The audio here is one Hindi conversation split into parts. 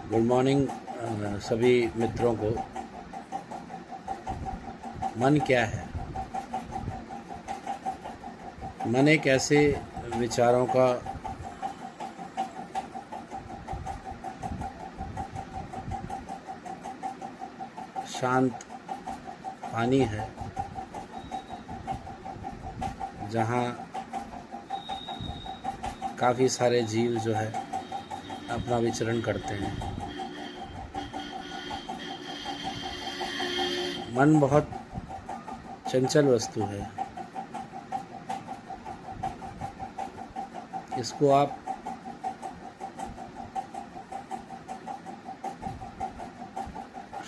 गुड मॉर्निंग सभी मित्रों को। मन क्या है? मन एक ऐसे विचारों का शांत पानी है जहाँ काफ़ी सारे जीव जो है अपना विचरण करते हैं। मन बहुत चंचल वस्तु है। इसको आप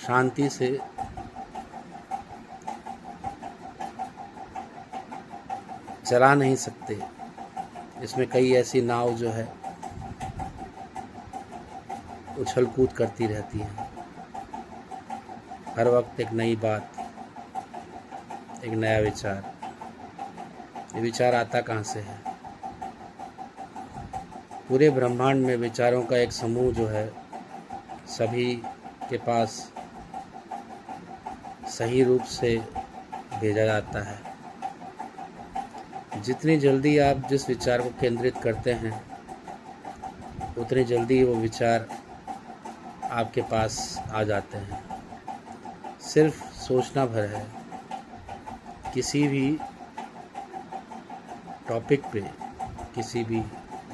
शांति से चला नहीं सकते। इसमें कई ऐसी नाव जो है उछल कूद करती रहती हैं। हर वक्त एक नई बात, एक नया विचार। ये विचार आता कहाँ से है? पूरे ब्रह्मांड में विचारों का एक समूह जो है सभी के पास सही रूप से भेजा जाता है। जितनी जल्दी आप जिस विचार को केंद्रित करते हैं उतनी जल्दी वो विचार आपके पास आ जाते हैं। सिर्फ सोचना भर है। किसी भी टॉपिक पे, किसी भी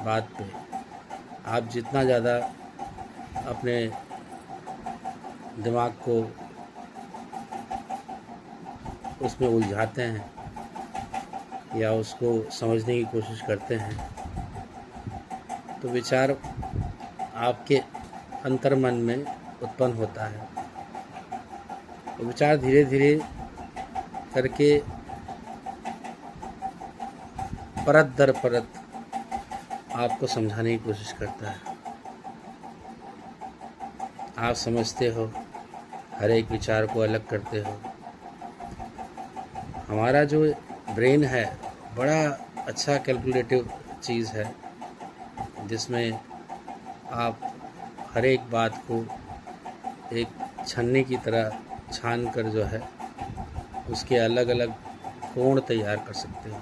बात पे आप जितना ज़्यादा अपने दिमाग को उसमें उलझाते हैं या उसको समझने की कोशिश करते हैं तो विचार आपके अंतर्मन में उत्पन्न होता है। तो विचार धीरे धीरे करके परत दर परत आपको समझाने की कोशिश करता है। आप समझते हो, हर एक विचार को अलग करते हो। हमारा जो ब्रेन है बड़ा अच्छा कैलकुलेटिव चीज़ है जिसमें आप हर एक बात को एक छन्नी की तरह छान कर जो है उसके अलग अलग कोण तैयार कर सकते हो।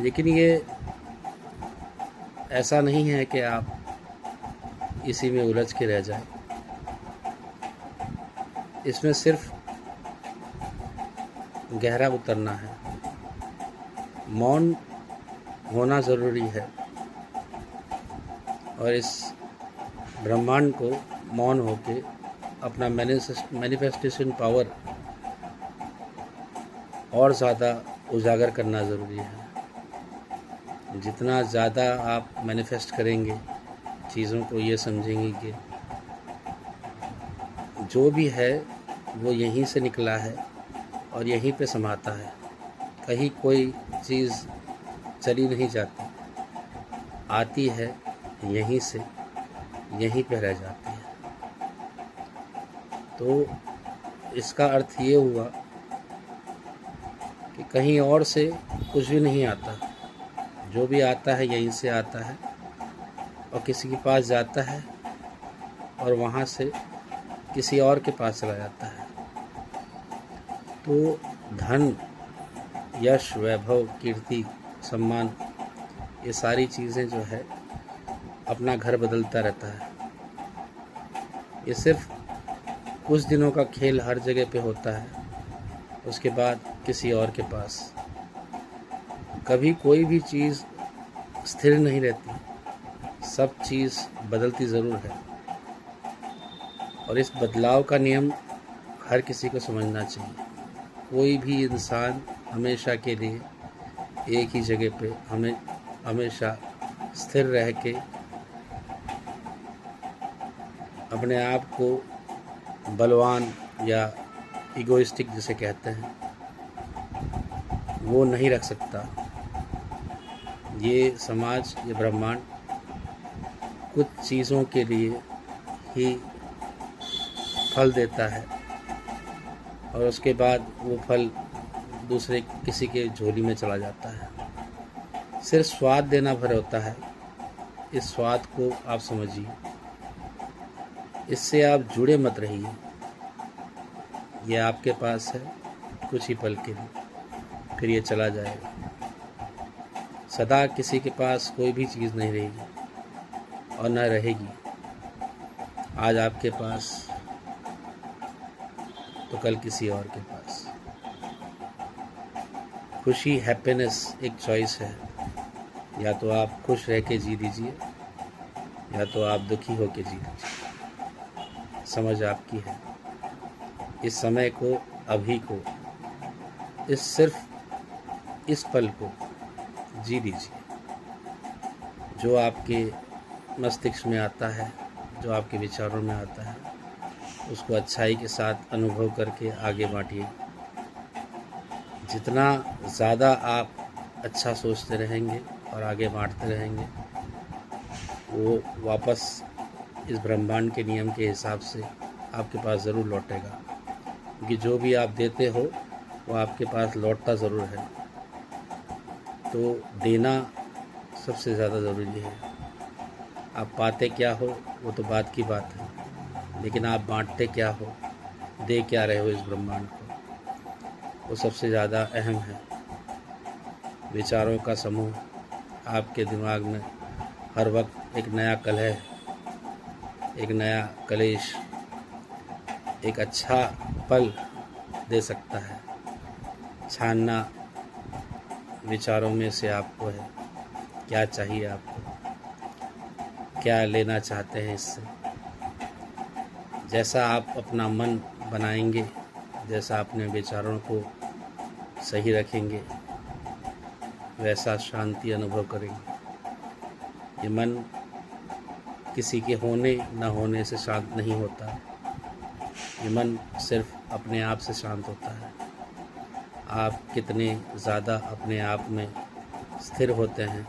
लेकिन ये ऐसा नहीं है कि आप इसी में उलझ के रह जाएं। इसमें सिर्फ गहरा उतरना है। मौन होना ज़रूरी है और इस ब्रह्मांड को मौन होके अपना मैनिफेस्टेशन पावर और ज़्यादा उजागर करना ज़रूरी है। जितना ज़्यादा आप मैनिफेस्ट करेंगे चीज़ों को, ये समझेंगे कि जो भी है वो यहीं से निकला है और यहीं पे समाता है। कहीं कोई चीज़ चली नहीं जाती, आती है यहीं से, यहीं पे रह जाती है। तो इसका अर्थ ये हुआ कि कहीं और से कुछ भी नहीं आता। जो भी आता है यहीं से आता है और किसी के पास जाता है और वहाँ से किसी और के पास चला जाता है। तो धन, यश, वैभव, कीर्ति, सम्मान, ये सारी चीज़ें जो है अपना घर बदलता रहता है। ये सिर्फ कुछ दिनों का खेल हर जगह पे होता है, उसके बाद किसी और के पास। कभी कोई भी चीज़ स्थिर नहीं रहती, सब चीज़ बदलती ज़रूर है और इस बदलाव का नियम हर किसी को समझना चाहिए। कोई भी इंसान हमेशा के लिए एक ही जगह पे हमेशा स्थिर रह के अपने आप को बलवान या इगोइस्टिक जिसे कहते हैं वो नहीं रख सकता। ये समाज, ये ब्रह्मांड कुछ चीज़ों के लिए ही फल देता है और उसके बाद वो फल दूसरे किसी के झोली में चला जाता है। सिर्फ स्वाद देना भर होता है। इस स्वाद को आप समझिए। इससे आप जुड़े मत रहिए। ये आपके पास है कुछ ही पल के लिए, फिर ये चला जाएगा। सदा किसी के पास कोई भी चीज़ नहीं रहेगी और न रहेगी। आज आपके पास तो कल किसी और के पास। खुशी, हैप्पीनेस एक चॉइस है। या तो आप खुश रह के जी लीजिए या तो आप दुखी हो के जी लीजिए। समझ आपकी है। इस समय को, अभी को, सिर्फ इस पल को जी लीजिए। जो आपके मस्तिष्क में आता है, जो आपके विचारों में आता है, उसको अच्छाई के साथ अनुभव करके आगे बांटिए। जितना ज़्यादा आप अच्छा सोचते रहेंगे और आगे बांटते रहेंगे, वो वापस इस ब्रह्मांड के नियम के हिसाब से आपके पास ज़रूर लौटेगा। क्योंकि जो भी आप देते हो वो आपके पास लौटता ज़रूर है। तो देना सबसे ज़्यादा ज़रूरी है। आप पाते क्या हो वो तो बात की बात है, लेकिन आप बांटते क्या हो, दे क्या रहे हो इस ब्रह्मांड को, वो सबसे ज़्यादा अहम है। विचारों का समूह आपके दिमाग में हर वक्त एक नया कलह, एक नया कलेश, एक अच्छा पल दे सकता है। छानना विचारों में से आपको है, क्या चाहिए आपको, क्या लेना चाहते हैं इससे। जैसा आप अपना मन बनाएंगे, जैसा अपने विचारों को सही रखेंगे, वैसा शांति अनुभव करेंगे। ये मन किसी के होने न होने से शांत नहीं होता। ये मन सिर्फ अपने आप से शांत होता है। आप कितने ज़्यादा अपने आप में स्थिर होते हैं,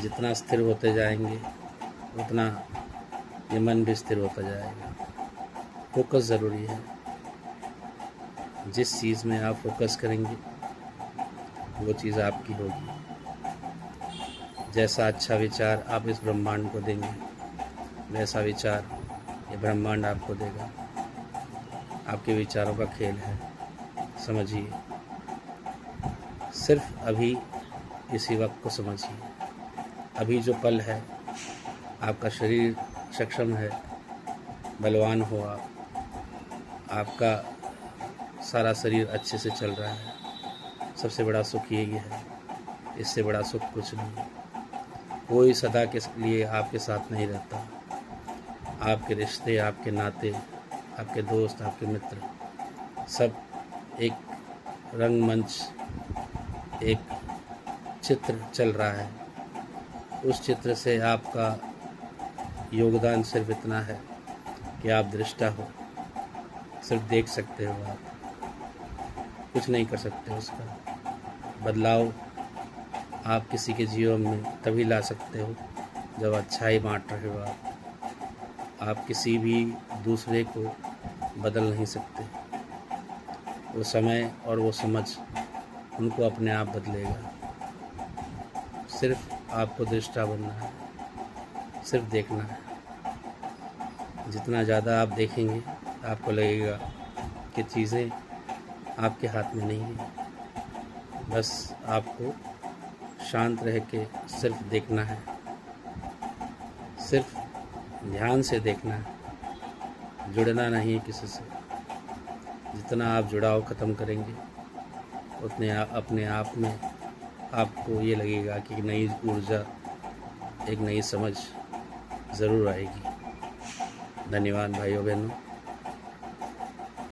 जितना स्थिर होते जाएंगे उतना ये मन भी स्थिर होता जाएगा। फोकस ज़रूरी है। जिस चीज़ में आप फोकस करेंगे वो चीज़ आपकी होगी। जैसा अच्छा विचार आप इस ब्रह्मांड को देंगे, वैसा विचार ये ब्रह्मांड आपको देगा। आपके विचारों का खेल है, समझिए। सिर्फ अभी इसी वक्त को समझिए। अभी जो पल है, आपका शरीर सक्षम है, बलवान हो आप, आपका सारा शरीर अच्छे से चल रहा है, सबसे बड़ा सुख यही है। इससे बड़ा सुख कुछ नहीं। कोई सदा के लिए आपके साथ नहीं रहता। आपके रिश्ते, आपके नाते, आपके दोस्त, आपके मित्र, सब एक रंगमंच, एक चित्र चल रहा है। उस चित्र से आपका योगदान सिर्फ इतना है कि आप दृष्टा हो, सिर्फ देख सकते हो। आप कुछ नहीं कर सकते। उसका बदलाव आप किसी के जीवन में तभी ला सकते हो जब अच्छाई बांट रहे हो। आप किसी भी दूसरे को बदल नहीं सकते। वो समय और वो समझ उनको अपने आप बदलेगा। सिर्फ आपको दृष्टा बनना है, सिर्फ देखना है। जितना ज़्यादा आप देखेंगे आपको लगेगा कि चीज़ें आपके हाथ में नहीं है। बस आपको शांत रह के सिर्फ देखना है, सिर्फ ध्यान से देखना है। जुड़ना नहीं है किसी से। जितना आप जुड़ाव ख़त्म करेंगे उतने अपने आप में आपको ये लगेगा कि नई ऊर्जा, एक नई समझ ज़रूर आएगी। धन्यवाद भाइयों बहनों।